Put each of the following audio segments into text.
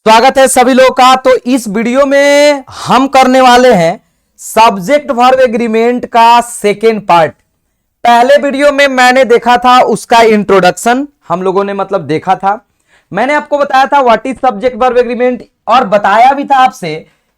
स्वागत है सभी लोगों का। तो इस वीडियो में हम करने वाले हैं सब्जेक्ट वर्ब एग्रीमेंट का सेकेंड पार्ट। पहले वीडियो में मैंने देखा था उसका इंट्रोडक्शन, हम लोगों ने मतलब देखा था। मैंने आपको बताया था what is subject verb agreement और बताया भी था आपसे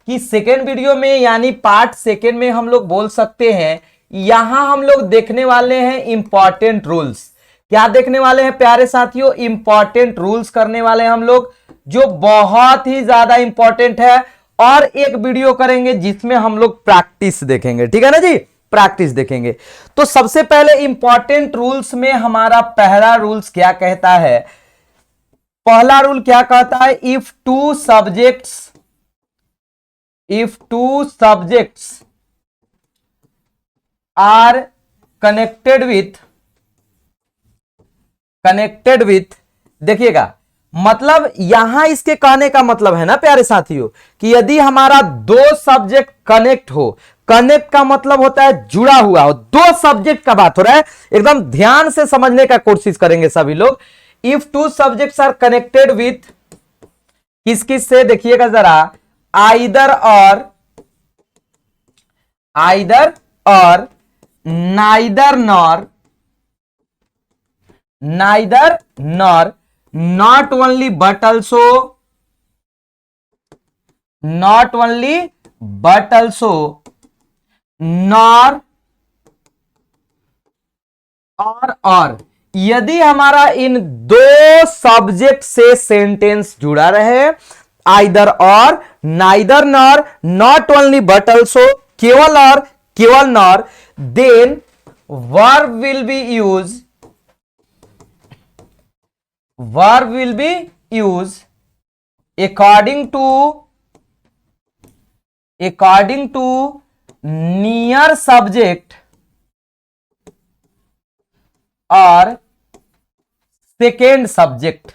कि सेकेंड वीडियो में यानी पार्ट सेकेंड में हम लोग बोल सकते हैं यहां हम लोग देखने वाले हैं इंपॉर्टेंट रूल्स। क्या देखने वाले हैं प्यारे साथियों? इंपॉर्टेंट रूल्स करने वाले हैं हम लोग, जो बहुत ही ज्यादा इंपॉर्टेंट है। और एक वीडियो करेंगे जिसमें हम लोग प्रैक्टिस देखेंगे, ठीक है ना जी, प्रैक्टिस देखेंगे। तो सबसे पहले इंपॉर्टेंट रूल्स में हमारा पहला रूल्स क्या कहता है? पहला रूल क्या कहता है? If two subjects are connected with देखिएगा, मतलब यहां इसके कहने का मतलब है ना प्यारे साथियों कि यदि हमारा दो सब्जेक्ट कनेक्ट हो, कनेक्ट का मतलब होता है जुड़ा हुआ हो, दो सब्जेक्ट का बात हो रहा है, एकदम ध्यान से समझने का कोशिश करेंगे सभी लोग। If two subjects are connected with किस किस से, देखिएगा जरा, either or neither nor not only but also nor और यदि हमारा इन दो सब्जेक्ट से सेंटेंस जुड़ा रहे, either or, neither nor, not only but also, केवल और केवल nor, then verb will be used according to near subject और सेकेंड सब्जेक्ट।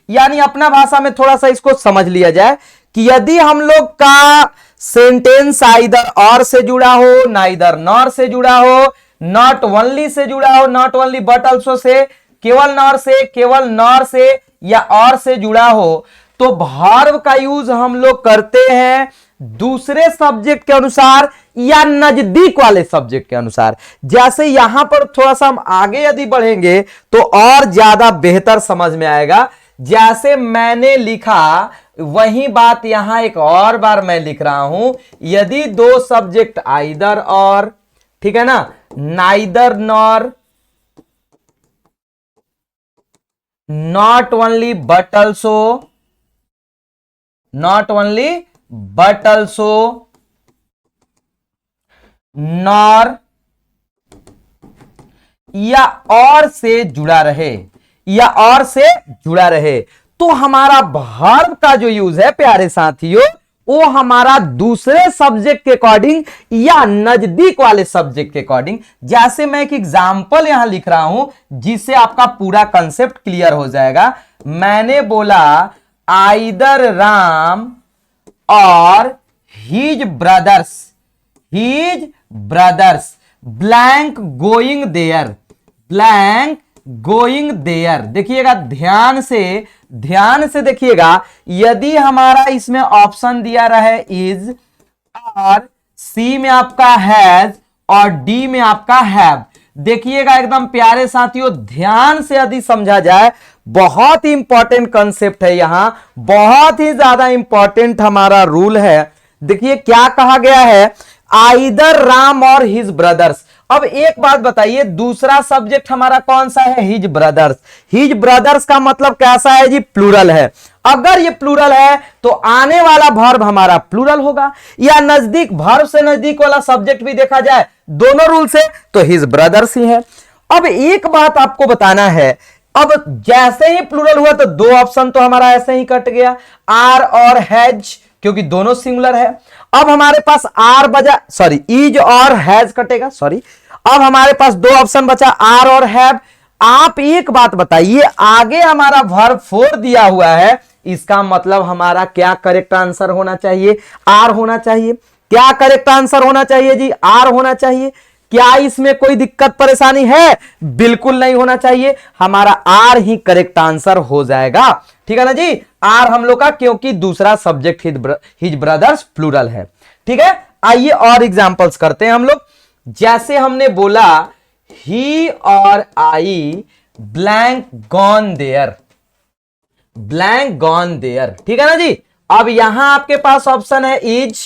यानी अपना भाषा में थोड़ा सा इसको समझ लिया जाए कि यदि हम लोग का सेंटेंस आइदर और से जुड़ा हो, नाइदर नॉर से जुड़ा हो, नॉट ओनली से जुड़ा हो, not only but also say, केवल नॉर से, केवल नॉर से या और से जुड़ा हो, तो वर्ब का यूज हम लोग करते हैं दूसरे सब्जेक्ट के अनुसार या नजदीक वाले सब्जेक्ट के अनुसार। जैसे यहां पर थोड़ा सा हम आगे यदि बढ़ेंगे तो और ज्यादा बेहतर समझ में आएगा। जैसे मैंने लिखा वही बात यहां एक और बार मैं लिख रहा हूं, यदि दो सब्जेक्ट आइदर और, ठीक है ना, neither nor, not only but also nor या और से जुड़ा रहे, तो हमारा वर्ब का जो यूज है प्यारे साथियों वो हमारा दूसरे सब्जेक्ट के अकॉर्डिंग या नजदीक वाले सब्जेक्ट के अकॉर्डिंग। जैसे मैं एक एग्जांपल यहां लिख रहा हूं जिससे आपका पूरा कंसेप्ट क्लियर हो जाएगा। मैंने बोला either Ram or his brothers blank going there. देखिएगा ध्यान से देखिएगा, यदि हमारा इसमें ऑप्शन दिया रहे इज, और सी में आपका हैज और डी में आपका हैव, देखिएगा एकदम प्यारे साथियों ध्यान से यदि समझा जाए, बहुत ही इंपॉर्टेंट कंसेप्ट है यहां, बहुत ही ज्यादा इंपॉर्टेंट हमारा रूल है। देखिए क्या कहा गया है, either Ram or his brothers. अब एक बात बताइए, दूसरा सब्जेक्ट हमारा कौन सा है? हिज ब्रदर्स का मतलब कैसा है जी? प्लूरल है। अगर ये प्लूरल है तो आने वाला वर्ब हमारा प्लूरल होगा, या नजदीक, वर्ब से नजदीक वाला सब्जेक्ट भी देखा जाए दोनों रूल से तो हिज ब्रदर्स ही है। अब एक बात आपको बताना है, अब जैसे ही प्लूरल हुआ तो दो ऑप्शन तो हमारा ऐसे ही कट गया, आर और हैज, क्योंकि दोनों सिंगुलर है। अब हमारे पास आर बजा, सॉरी, इज और हैज कटेगा, सॉरी। अब हमारे पास दो ऑप्शन बचा, आर और हैव। आप एक बात बताइए, आगे हमारा वर्ब फोर दिया हुआ है, इसका मतलब हमारा क्या करेक्ट आंसर होना चाहिए? आर होना चाहिए। क्या करेक्ट आंसर होना चाहिए जी? आर होना चाहिए। क्या इसमें कोई दिक्कत परेशानी है? बिल्कुल नहीं होना चाहिए, हमारा आर ही करेक्ट आंसर हो जाएगा। ठीक है ना जी, आर हम लोग का, क्योंकि दूसरा सब्जेक्ट हिज ब्रदर्स प्लूरल है। ठीक है, आइए और एग्जांपल्स करते हैं हम लोग। जैसे हमने बोला he or I blank gone there, blank gone there. ठीक है ना जी, अब यहां आपके पास ऑप्शन है इज,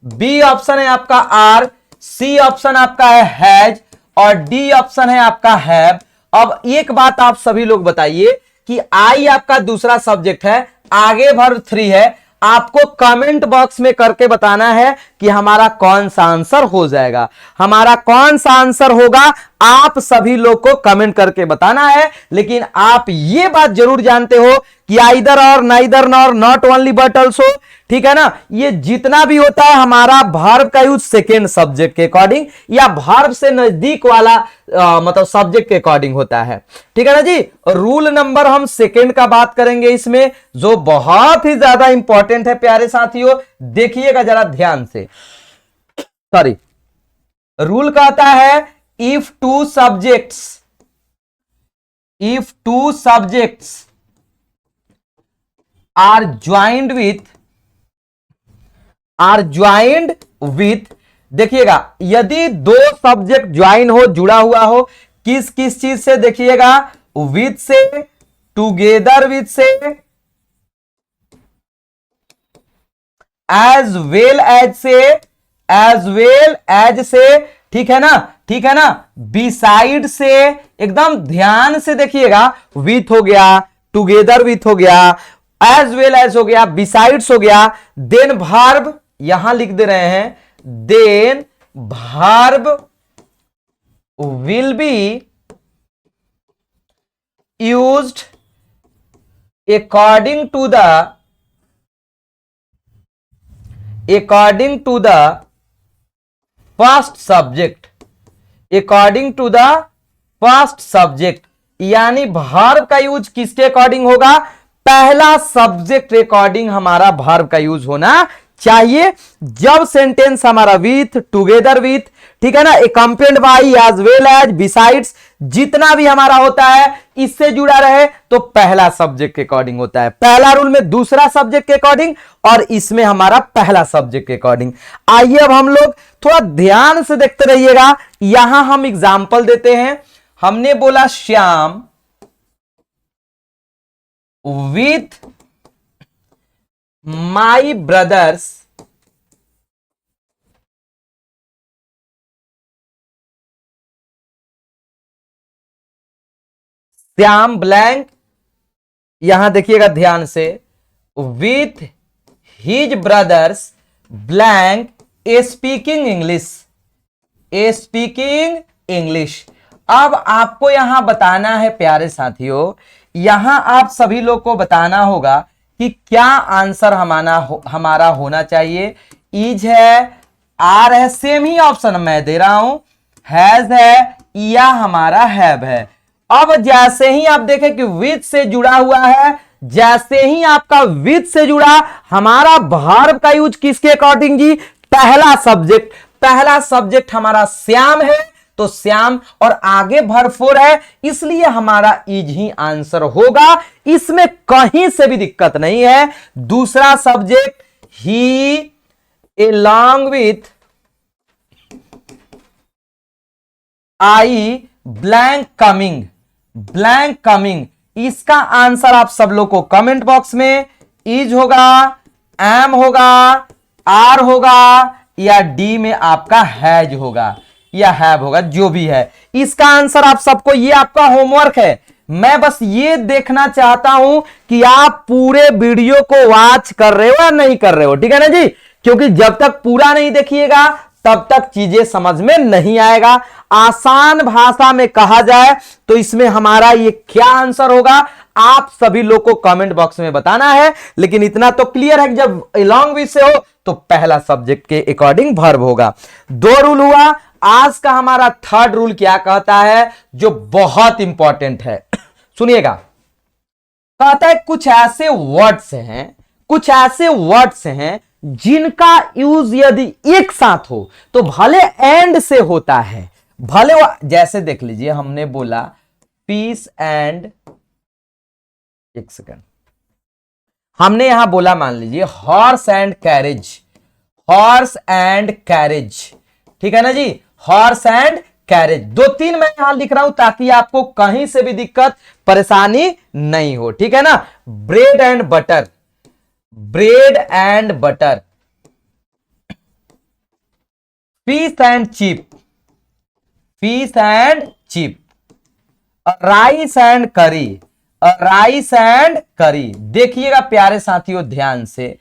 बी ऑप्शन है आपका आर, सी ऑप्शन आपका है हैज और डी ऑप्शन है आपका हैव। अब एक बात आप सभी लोग बताइए कि आई आपका दूसरा सब्जेक्ट है, आगे वर्ब 3 है, आपको कमेंट बॉक्स में करके बताना है कि हमारा कौन सा आंसर हो जाएगा। हमारा कौन सा आंसर होगा आप सभी लोग को कमेंट करके बताना है। लेकिन आप ये बात जरूर जानते हो कि either or, neither nor, not only but also, ठीक है ना, ये जितना भी होता है हमारा वर्ब का यूज सेकेंड सब्जेक्ट के अकॉर्डिंग या वर्ब से नजदीक वाला मतलब सब्जेक्ट के अकॉर्डिंग होता है। ठीक है ना जी, रूल नंबर हम सेकेंड का बात करेंगे इसमें, जो बहुत ही ज्यादा इंपॉर्टेंट है प्यारे साथियों, देखिएगा जरा ध्यान से। सॉरी, रूल कहता है if two subjects are joined with, देखिएगा यदि दो सब्जेक्ट ज्वाइन हो, जुड़ा हुआ हो, किस किस चीज से, देखिएगा विथ से, टुगेदर विथ से, एज वेल एज से, ठीक है ना, ठीक है ना, बिसाइड से, एकदम ध्यान से देखिएगा, विथ हो गया, टुगेदर विथ हो गया, एज वेल एज हो गया, बिसाइड्स हो गया, देन वर्ब यहां लिख दे रहे हैं, then verb will be used according to the first subject, यानी वर्ब का यूज किसके अकॉर्डिंग होगा? पहला सब्जेक्ट के अकॉर्डिंग हमारा वर्ब का यूज होना चाहिए। जब सेंटेंस हमारा विथ, टुगेदर विथ, ठीक है ना, accompanied by, as well as, besides, जितना भी हमारा होता है इससे जुड़ा रहे तो पहला सब्जेक्ट के अकॉर्डिंग होता है। पहला रूल में दूसरा सब्जेक्ट के अकॉर्डिंग और इसमें हमारा पहला सब्जेक्ट के अकॉर्डिंग। आइए अब हम लोग थोड़ा ध्यान से देखते रहिएगा, यहां हम एग्जाम्पल देते हैं। हमने बोला Shyam with my brothers Shyam blank, यहां देखिएगा ध्यान से, with his brothers blank speaking English. अब आपको यहां बताना है प्यारे साथियों, यहां आप सभी लोग को बताना होगा कि क्या आंसर हमारा होना चाहिए। इज है, आर है, सेम ही ऑप्शन मैं दे रहा हूं, हैज है या हमारा हैव है। अब जैसे ही आप देखें कि विथ से जुड़ा हुआ है, जैसे ही आपका विथ से जुड़ा, हमारा वर्ब का यूज किसके अकॉर्डिंग जी? पहला सब्जेक्ट हमारा श्याम है, तो श्याम और आगे वर्ब 4 है, इसलिए हमारा इज ही आंसर होगा। इसमें कहीं से भी दिक्कत नहीं है। दूसरा subject he along with I blank coming, इसका आंसर आप सब लोग को कमेंट बॉक्स में इज होगा, एम होगा, आर होगा या डी में आपका हैज होगा या हैव होगा, जो भी है इसका आंसर आप सबको, ये आपका होमवर्क है। मैं बस ये देखना चाहता हूं कि आप पूरे वीडियो को वॉच कर रहे हो या नहीं कर रहे हो, ठीक है ना जी, क्योंकि जब तक पूरा नहीं देखिएगा तब तक चीजें समझ में नहीं आएगा। आसान भाषा में कहा जाए तो इसमें हमारा ये क्या आंसर होगा आप सभी लोग को कमेंट बॉक्स में बताना है। लेकिन इतना तो क्लियर है कि जब along with से हो तो पहला सब्जेक्ट के अकॉर्डिंग वर्ब होगा। 2 रूल हुआ। आज का हमारा थर्ड रूल क्या कहता है, जो बहुत इंपॉर्टेंट है, सुनिएगा। कहता है कुछ ऐसे वर्ड्स हैं जिनका यूज यदि एक साथ हो तो भले एंड से होता है, भले वो, जैसे देख लीजिए हमने बोला पीस एंड, एक सेकंड, हमने यहां बोला मान लीजिए horse and carriage, horse and carriage, ठीक है ना जी, हॉर्स एंड कैरेज, 2-3 मैं यहां लिख रहा हूं ताकि आपको कहीं से भी दिक्कत परेशानी नहीं हो, ठीक है ना। Bread and butter, bread and butter, fish and chip, fish and chip, rice and करी, राइस एंड करी। देखिएगा प्यारे साथियों ध्यान से,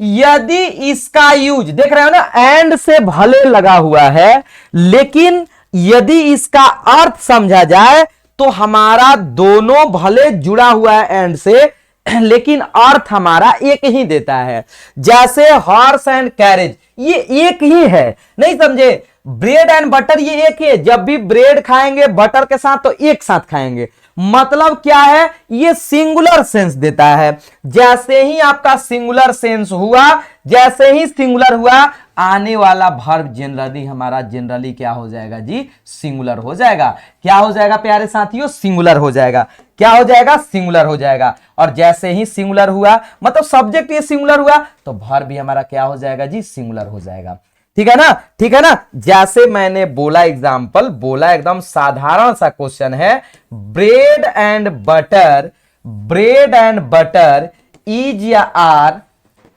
यदि इसका यूज देख रहे हो ना, एंड से भले लगा हुआ है, लेकिन यदि इसका अर्थ समझा जाए तो हमारा दोनों भले जुड़ा हुआ है एंड से, लेकिन अर्थ हमारा एक ही देता है। जैसे हॉर्स एंड कैरेज ये एक ही है, नहीं समझे, ब्रेड एंड बटर ये एक ही है, जब भी ब्रेड खाएंगे बटर के साथ तो एक साथ खाएंगे, मतलब क्या है, ये सिंगुलर सेंस देता है। जैसे ही आपका सिंगुलर सेंस हुआ, जैसे ही सिंगुलर हुआ, आने वाला वर्ब जनरली हमारा जनरली क्या हो जाएगा जी, सिंगुलर हो जाएगा। क्या हो जाएगा प्यारे साथियों, सिंगुलर हो जाएगा। क्या हो जाएगा, सिंगुलर हो जाएगा। और जैसे ही सिंगुलर हुआ, मतलब सब्जेक्ट ये सिंगुलर हुआ, तो वर्ब भी हमारा क्या हो जाएगा जी, सिंगुलर हो जाएगा। ठीक है ना, ठीक है ना। जैसे मैंने बोला, एग्जाम्पल बोला, एकदम साधारण सा क्वेश्चन है, bread and butter, bread and butter is या are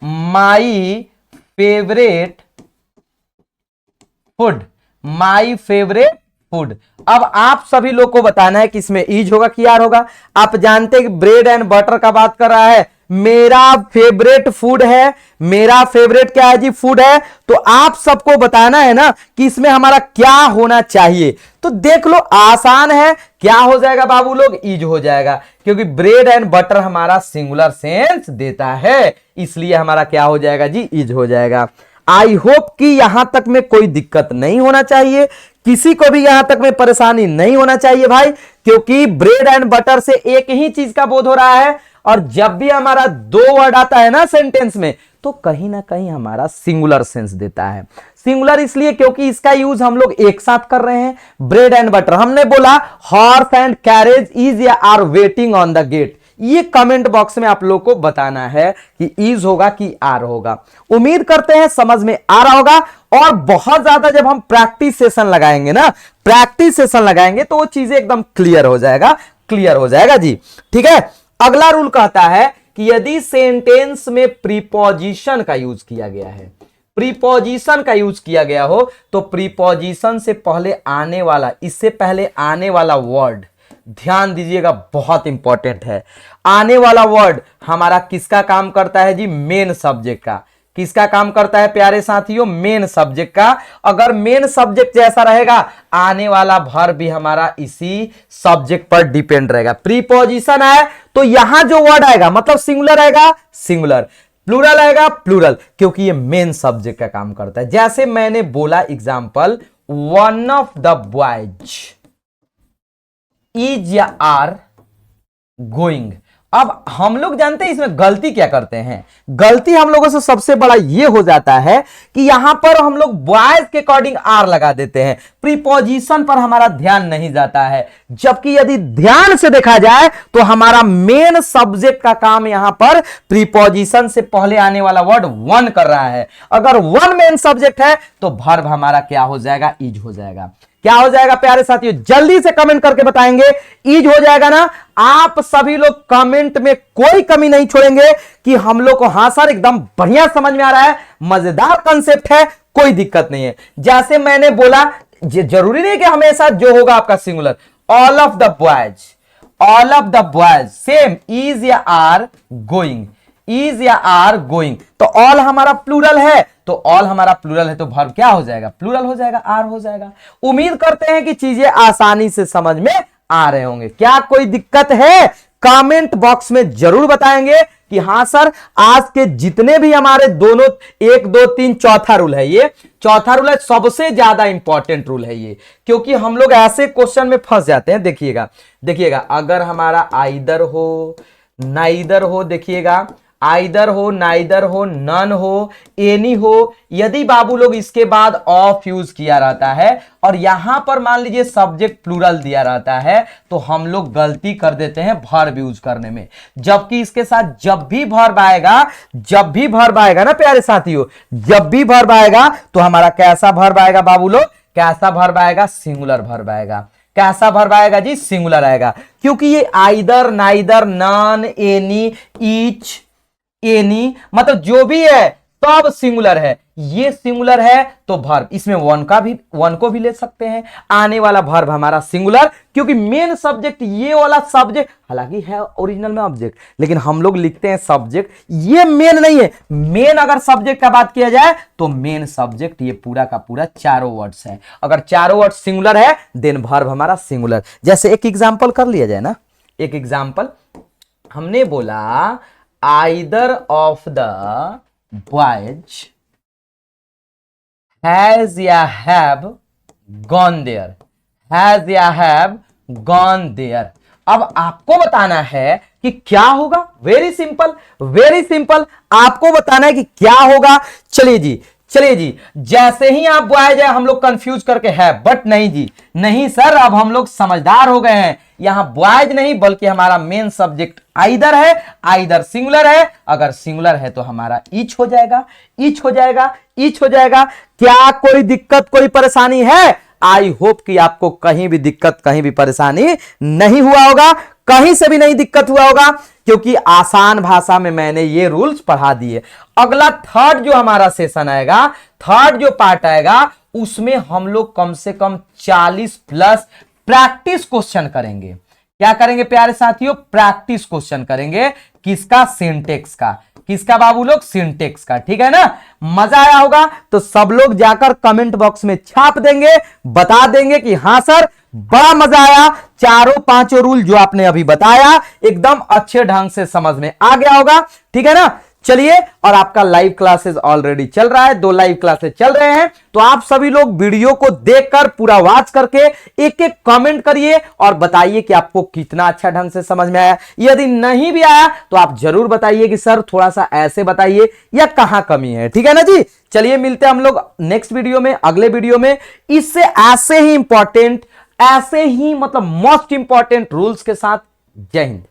my favourite food, my favourite food. अब आप सभी लोग को बताना है कि इसमें इज होगा कि आर होगा। आप जानते हैं कि ब्रेड एंड बटर का बात कर रहा है, मेरा फेवरेट फूड है, मेरा फेवरेट क्या है जी, फूड है। तो आप सबको बताना है ना कि इसमें हमारा क्या होना चाहिए। तो देख लो, आसान है, क्या हो जाएगा बाबू लोग, इज हो जाएगा, क्योंकि ब्रेड एंड बटर हमारा सिंगुलर सेंस देता है, इसलिए हमारा क्या हो जाएगा जी, इज हो जाएगा। आई होप कि यहां तक में कोई दिक्कत नहीं होना चाहिए, किसी को भी यहां तक में परेशानी नहीं होना चाहिए भाई, क्योंकि ब्रेड एंड बटर से एक ही चीज का बोध हो रहा है। और जब भी हमारा दो वर्ड आता है ना सेंटेंस में, तो कहीं ना कहीं हमारा सिंगुलर सेंस देता है। सिंगुलर इसलिए क्योंकि इसका यूज हम लोग एक साथ कर रहे हैं, ब्रेड एंड बटर। हमने बोला हॉर्स एंड कैरेज इज या are waiting on the gate. ये कमेंट बॉक्स में आप लोग को बताना है कि इज होगा कि आर होगा। उम्मीद करते हैं समझ में आ रहा होगा। और बहुत ज्यादा जब हम प्रैक्टिस सेशन लगाएंगे ना, प्रैक्टिस सेशन लगाएंगे, तो वो चीजें एकदम क्लियर हो जाएगा, क्लियर हो जाएगा जी। ठीक है, अगला रूल कहता है कि यदि सेंटेंस में प्रीपोजिशन का यूज किया गया है, प्रीपोजिशन का यूज किया गया हो, तो प्रीपोजिशन से पहले आने वाला, इससे पहले आने वाला वर्ड, ध्यान दीजिएगा, बहुत इंपॉर्टेंट है। आने वाला वर्ड हमारा किसका काम करता है जी, मेन सब्जेक्ट का। किसका काम करता है प्यारे साथियों, मेन सब्जेक्ट का। अगर मेन सब्जेक्ट जैसा रहेगा, आने वाला वर्ब भी हमारा इसी सब्जेक्ट पर डिपेंड रहेगा। प्रीपोजिशन है तो यहां जो वर्ड आएगा, मतलब सिंगुलर आएगा, सिंगुलर, प्लूरल आएगा, प्लूरल, क्योंकि ये मेन सब्जेक्ट का काम करता है। जैसे मैंने बोला example, one of the boys is या आर गोइंग। अब हम लोग जानते हैं इसमें गलती क्या करते हैं, गलती हम लोगों से सबसे बड़ा ये हो जाता है कि यहां पर हम लोग बॉयज के अकॉर्डिंग आर लगा देते हैं, प्रीपोजिशन पर हमारा ध्यान नहीं जाता है। जबकि यदि ध्यान से देखा जाए तो हमारा मेन सब्जेक्ट का काम यहां पर प्रीपोजिशन से पहले आने वाला वर्ड वन कर रहा है। अगर वन मेन सब्जेक्ट है तो वर्ब हमारा क्या हो जाएगा, इज हो जाएगा। क्या हो जाएगा प्यारे साथियों, जल्दी से कमेंट करके बताएंगे, इज हो जाएगा ना। आप सभी लोग कमेंट में कोई कमी नहीं छोड़ेंगे कि हम लोग को हाँ सर एकदम बढ़िया समझ में आ रहा है, मजेदार कंसेप्ट है, कोई दिक्कत नहीं है। जैसे मैंने बोला, जरूरी नहीं कि हमेशा जो होगा आपका singular, all of the boys, all of the boys, same is या आर गोइंग, इज या आर गोइंग। तो ऑल हमारा प्लूरल है, तो ऑल हमारा प्लूरल है, तो वर्ब क्या हो जाएगा, प्लूरल हो जाएगा, आर हो जाएगा। उम्मीद करते हैं कि चीजें आसानी से समझ में आ रहे होंगे। क्या कोई दिक्कत है, कमेंट बॉक्स में जरूर बताएंगे कि हां सर, आज के जितने भी हमारे दोनों 1 2 3 चौथा रूल है, ये चौथा रूल है, सबसे ज्यादा इंपॉर्टेंट रूल है ये, क्योंकि हम लोग ऐसे क्वेश्चन में फंस जाते हैं। देखिएगा देखिएगा, अगर हमारा आइदर हो, नाइदर हो, देखिएगा आइदर हो, नाइदर हो, नन हो, एनी हो, यदि बाबू लोग इसके बाद ऑफ यूज किया रहता है और यहां पर मान लीजिए सब्जेक्ट प्लूरल दिया रहता है तो हम लोग गलती कर देते हैं वर्ब यूज करने में। जबकि इसके साथ जब भी वर्ब आएगा ना प्यारे साथियों, जब भी वर्ब आएगा तो हमारा कैसा वर्ब आएगा बाबू लोग, कैसा वर्ब आएगा, सिंगुलर वर्ब आएगा। कैसा वर्ब आएगा जी, सिंगुलर आएगा, क्योंकि ये either, neither, none, any, each, any मतलब जो भी है सब सिंगुलर है। ये सिंगुलर है तो वर्ब इसमें वन को भी ले सकते हैं। आने वाला वर्ब हमारा सिंगुलर, क्योंकि मेन सब्जेक्ट ये वाला सब्जेक्ट हालांकि है ओरिजिनल में ऑब्जेक्ट, लेकिन हम लोग लिखते हैं सब्जेक्ट, ये मेन नहीं है। मेन अगर सब्जेक्ट का बात किया जाए तो मेन सब्जेक्ट ये पूरा का पूरा चारों वर्ड्स है। अगर चारों वर्ड सिंगुलर है देन वर्ब हमारा सिंगुलर। जैसे एक एग्जाम्पल कर लिया जाए ना, एक एग्जाम्पल हमने बोला either of the boys has या have gone there, has या have gone there। अब आपको बताना है कि क्या होगा, वेरी सिंपल आपको बताना है कि क्या होगा। चलिए जी, जैसे ही आप बॉयज है हम लोग कंफ्यूज करके है, बट नहीं जी, नहीं सर, अब हम लोग समझदार हो गए हैं। यहां बॉयज नहीं बल्कि हमारा मेन सब्जेक्ट आइदर है, आइदर सिंगुलर है। अगर सिंगुलर है तो हमारा ईच हो जाएगा। क्या कोई दिक्कत, कोई परेशानी है? आई होप कि आपको कहीं भी दिक्कत, कहीं भी परेशानी नहीं हुआ होगा, कहीं से भी नहीं दिक्कत हुआ होगा, क्योंकि आसान भाषा में मैंने ये रूल्स पढ़ा दिए। अगला थर्ड जो हमारा सेशन आएगा, थर्ड जो पार्ट आएगा, उसमें हम लोग कम से कम 40 प्लस प्रैक्टिस क्वेश्चन करेंगे। क्या करेंगे प्यारे साथियों? प्रैक्टिस क्वेश्चन करेंगे। किसका? सिंटेक्स का। किसका बाबू लोग? सिंटेक्स का। ठीक है ना? मजा आया होगा तो सब लोग जाकर कमेंट बॉक्स में छाप देंगे, बता देंगे कि हां सर बड़ा मजा आया, चारों पांचों रूल जो आपने अभी बताया एकदम अच्छे ढंग से समझ में आ गया होगा। ठीक है ना? चलिए, और आपका लाइव क्लासेस ऑलरेडी चल रहा है, 2 लाइव क्लासेस चल रहे हैं, तो आप सभी लोग वीडियो को देखकर पूरा वॉच करके एक एक कमेंट करिए और बताइए कि आपको कितना अच्छा ढंग से समझ में आया। यदि नहीं भी आया तो आप जरूर बताइए कि सर थोड़ा सा ऐसे बताइए या कहां कमी है। ठीक है ना जी? चलिए मिलते हैं हम लोग नेक्स्ट वीडियो में, अगले वीडियो में, इससे ऐसे ही इंपॉर्टेंट, ऐसे ही मतलब मोस्ट इंपॉर्टेंट रूल्स के साथ। जय हिंद।